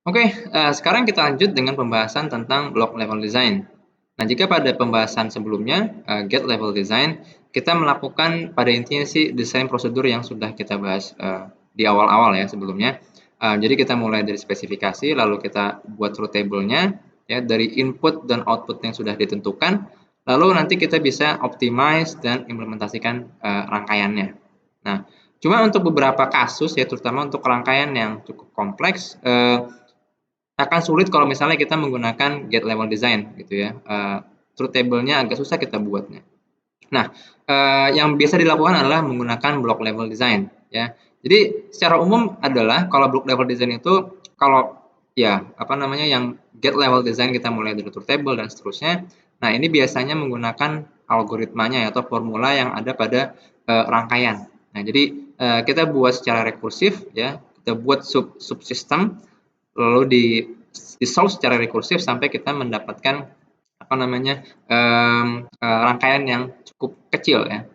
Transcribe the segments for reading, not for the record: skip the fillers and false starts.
Oke, sekarang kita lanjut dengan pembahasan tentang block level design. Nah, jika pada pembahasan sebelumnya, get level design, kita melakukan pada intinya sih desain prosedur yang sudah kita bahas di awal-awal ya sebelumnya. Jadi kita mulai dari spesifikasi, lalu kita buat truth table-nya, ya dari input dan output yang sudah ditentukan, lalu nanti kita bisa optimize dan implementasikan rangkaiannya. Nah, cuma untuk beberapa kasus ya, terutama untuk rangkaian yang cukup kompleks, akan sulit kalau misalnya kita menggunakan get level design gitu ya. Truth table-nya agak susah kita buatnya. Nah, yang biasa dilakukan adalah menggunakan block level design ya. Jadi secara umum adalah kalau block level design itu kalau ya apa namanya yang get level design kita mulai dari truth table dan seterusnya. Nah, ini biasanya menggunakan algoritmanya atau formula yang ada pada rangkaian. Nah, jadi kita buat secara rekursif ya, kita buat subsystem lalu di solve secara rekursif sampai kita mendapatkan apa namanya rangkaian yang cukup kecil ya.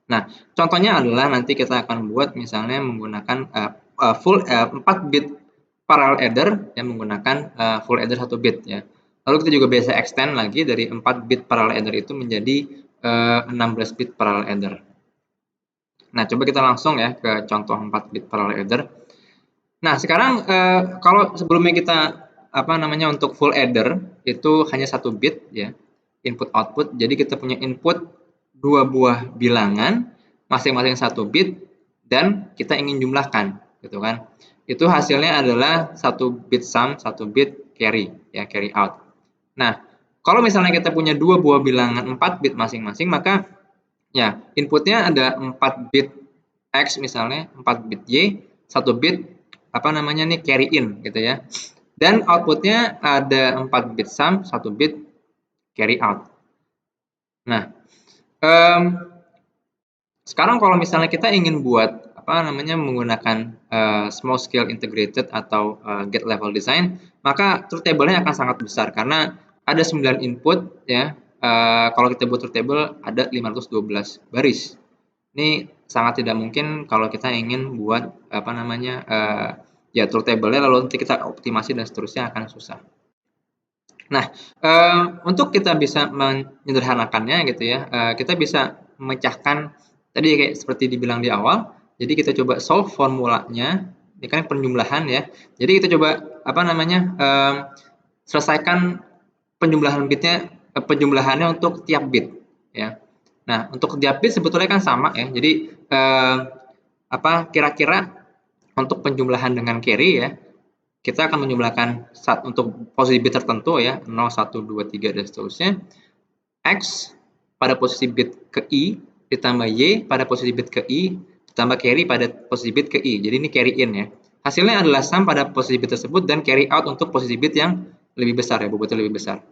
Nah, contohnya adalah nanti kita akan buat misalnya menggunakan full 4 bit parallel adder yang menggunakan full adder 1 bit ya. Lalu kita juga bisa extend lagi dari 4 bit parallel adder itu menjadi 16 bit parallel adder. Nah, coba kita langsung ya ke contoh 4 bit parallel adder. Nah, sekarang kalau sebelumnya kita apa namanya untuk full adder itu hanya 1 bit ya input output. Jadi kita punya input 2 buah bilangan masing-masing 1 bit dan kita ingin jumlahkan gitu kan. Itu hasilnya adalah 1 bit sum, 1 bit carry ya carry out. Nah, kalau misalnya kita punya 2 buah bilangan 4 bit masing-masing maka ya inputnya ada 4 bit X misalnya, 4 bit Y, 1 bit apa namanya nih carry in gitu ya. Dan outputnya ada 4 bit sum, 1 bit carry out. Nah, sekarang kalau misalnya kita ingin buat apa namanya menggunakan small scale integrated atau get level design, maka truth table-nya akan sangat besar karena ada 9 input ya. Kalau kita buat truth table ada 512 baris. Ini sangat tidak mungkin kalau kita ingin buat apa namanya ya truth table-nya lalu nanti kita optimasi dan seterusnya akan susah. Nah, untuk kita bisa menyederhanakannya gitu ya, kita bisa memecahkan tadi kayak seperti dibilang di awal, jadi kita coba solve formulanya, ini kan penjumlahan ya. Jadi kita coba apa namanya, selesaikan penjumlahannya untuk tiap bit ya. Nah, untuk tiap bit sebetulnya kan sama ya. Jadi apa kira-kira untuk penjumlahan dengan carry ya, kita akan menjumlahkan untuk posisi bit tertentu ya 0, 1, 2, 3 dan seterusnya X pada posisi bit ke I ditambah Y pada posisi bit ke I ditambah carry pada posisi bit ke I. Jadi ini carry in ya. Hasilnya adalah sum pada posisi bit tersebut dan carry out untuk posisi bit yang lebih besar ya, bobotnya lebih besar.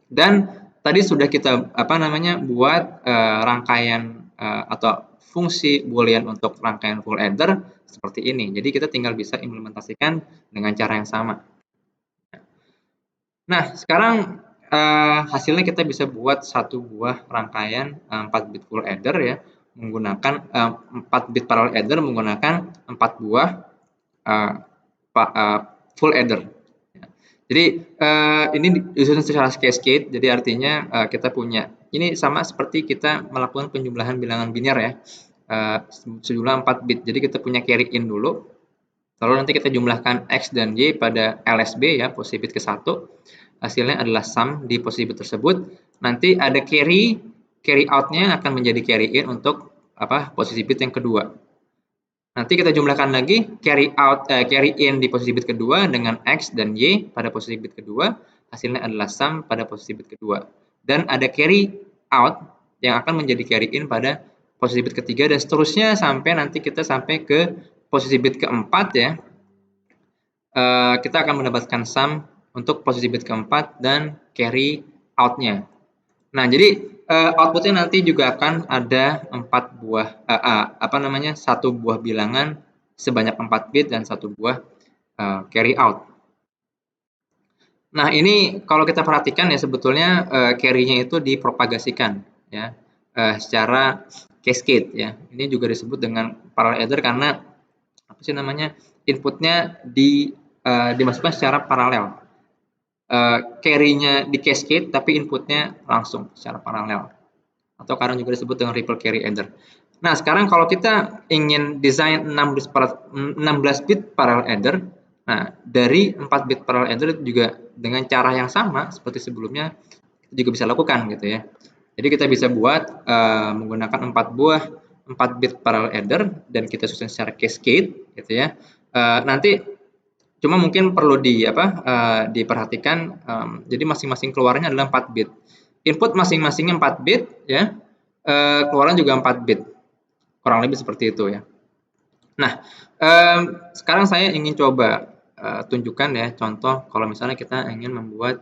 Dan tadi sudah kita apa namanya buat rangkaian atau fungsi boolean untuk rangkaian full adder seperti ini. Jadi kita tinggal bisa implementasikan dengan cara yang sama. Nah, sekarang hasilnya kita bisa buat satu buah rangkaian 4 bit full adder ya menggunakan 4 bit parallel adder menggunakan 4 buah uh, full adder. Jadi ini disusun secara cascade, jadi artinya kita punya ini sama seperti kita melakukan penjumlahan bilangan biner ya, sejumlah 4 bit. Jadi kita punya carry in dulu, lalu nanti kita jumlahkan X dan Y pada LSB ya, posisi bit ke-1. Hasilnya adalah sum di posisi bit tersebut. Nanti ada carry out-nya akan menjadi carry in untuk posisi bit yang kedua. Nanti kita jumlahkan lagi carry in di posisi bit kedua dengan X dan Y pada posisi bit kedua. Hasilnya adalah sum pada posisi bit kedua. Dan ada carry out yang akan menjadi carry in pada posisi bit ketiga dan seterusnya sampai nanti kita sampai ke posisi bit keempat ya. Kita akan mendapatkan sum untuk posisi bit keempat dan carry out-nya. Nah, jadi outputnya nanti juga akan ada 1 buah bilangan sebanyak 4 bit dan 1 buah carry out. Nah, ini kalau kita perhatikan ya sebetulnya carry-nya itu dipropagasikan ya secara cascade ya. Ini juga disebut dengan parallel adder karena apa sih namanya? Inputnya dimasukkan secara paralel. Carry-nya di cascade tapi inputnya langsung secara paralel, atau kadang juga disebut dengan ripple carry adder. Nah, sekarang kalau kita ingin desain 16 bit parallel adder, nah dari 4 bit parallel adder juga dengan cara yang sama seperti sebelumnya kita juga bisa lakukan gitu ya. Jadi kita bisa buat menggunakan 4 bit parallel adder dan kita susun secara cascade gitu ya. Nanti cuma mungkin perlu diperhatikan, jadi masing-masing keluarnya adalah 4 bit. Input masing-masingnya 4 bit ya, keluaran juga 4 bit. Kurang lebih seperti itu ya. Nah, sekarang saya ingin coba tunjukkan ya contoh kalau misalnya kita ingin membuat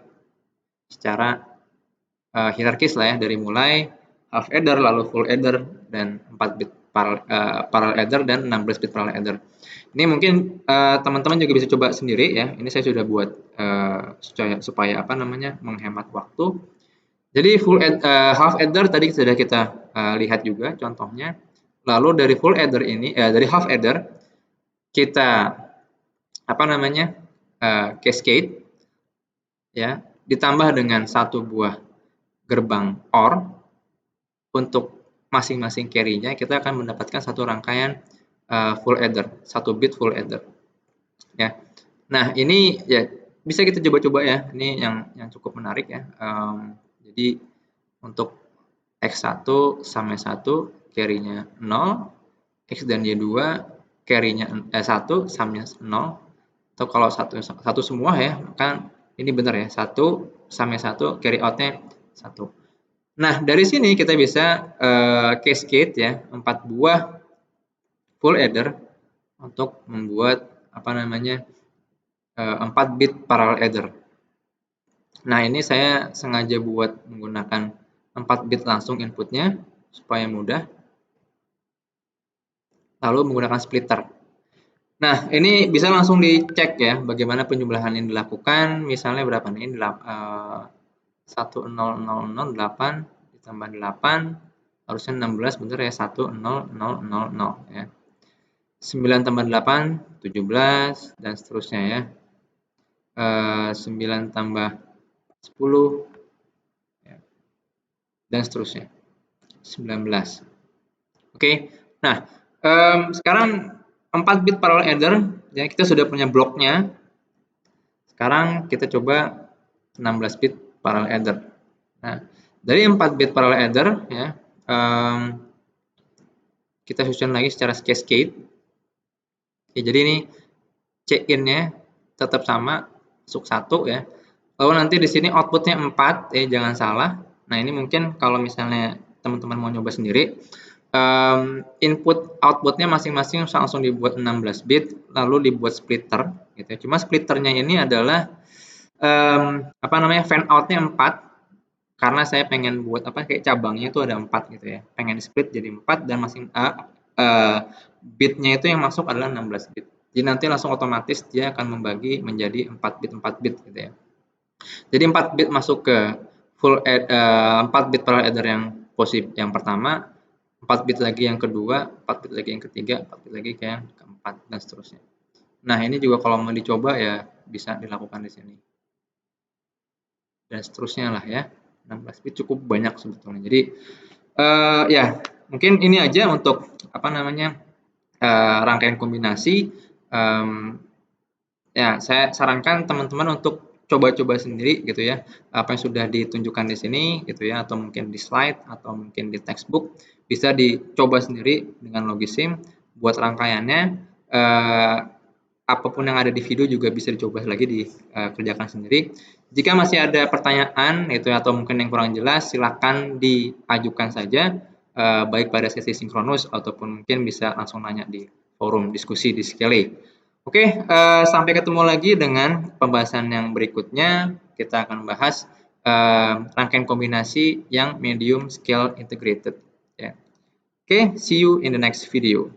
secara hierarkis lah ya, dari mulai half adder, lalu full adder, dan 4 bit parallel adder dan 16 bit parallel adder. Ini mungkin teman-teman juga bisa coba sendiri ya. Ini saya sudah buat supaya menghemat waktu. Jadi half adder tadi sudah kita lihat juga contohnya. Lalu dari full adder ini, dari half adder kita cascade ya, ditambah dengan satu buah gerbang OR untuk masing-masing carry-nya kita akan mendapatkan satu rangkaian full adder, 1 bit full adder. Ya. Nah, ini ya bisa kita coba-coba ya. Ini yang cukup menarik ya. Jadi untuk X1 sama 1 carry-nya 0, X dan Y2 carry-nya 1 sama 0. Atau kalau satu semua ya, kan ini benar ya. 1 sama 1 carry out-nya 1. Nah, dari sini kita bisa cascade ya, 4 buah full adder untuk membuat 4 bit parallel adder. Nah, ini saya sengaja buat menggunakan 4 bit langsung inputnya supaya mudah. Lalu menggunakan splitter. Nah, ini bisa langsung dicek ya bagaimana penjumlahan ini dilakukan. Misalnya berapa nih? 1008 ditambah 8 harusnya 16, bener ya, 10000 ya. 9 tambah 8 17 dan seterusnya ya. 9 tambah 10 ya, dan seterusnya 19. Oke. Nah, sekarang 4 bit parallel adder ya, kita sudah punya bloknya. Sekarang kita coba 16 bit parallel adder. Nah, dari 4 bit parallel adder ya, kita susun lagi secara cascade. Ya, jadi ini check-in-nya tetap sama, masuk 1 ya. Lalu nanti di sini output-nya 4 ya, jangan salah. Nah, ini mungkin kalau misalnya teman-teman mau nyoba sendiri, input output-nya masing-masing langsung dibuat 16 bit, lalu dibuat splitter gitu ya. Cuma splitternya ini adalah fan out-nya 4 karena saya pengen buat kayak cabangnya itu ada 4 gitu ya. Pengen split jadi 4 dan bitnya itu yang masuk adalah 16 bit. Jadi nanti langsung otomatis dia akan membagi menjadi 4 bit gitu ya. Jadi 4 bit masuk ke 4 bit parallel adder yang pertama, 4 bit lagi yang kedua, 4 bit lagi yang ketiga, 4 bit lagi ke yang keempat, dan seterusnya. Nah, ini juga kalau mau dicoba ya bisa dilakukan di sini. Dan seterusnya lah ya. 16 bit cukup banyak sebetulnya. Jadi ya mungkin ini aja untuk rangkaian kombinasi. Ya, saya sarankan teman-teman untuk coba-coba sendiri gitu ya, apa yang sudah ditunjukkan di sini gitu ya, atau mungkin di slide atau mungkin di textbook bisa dicoba sendiri dengan Logisim buat rangkaiannya. Apapun yang ada di video juga bisa dicoba lagi dikerjakan sendiri. Jika masih ada pertanyaan itu atau mungkin yang kurang jelas, silakan diajukan saja baik pada sesi sinkronus ataupun mungkin bisa langsung nanya di forum diskusi di Skele. Oke, sampai ketemu lagi dengan pembahasan yang berikutnya. Kita akan bahas rangkaian kombinasi yang medium scale integrated. Ya. Oke, see you in the next video.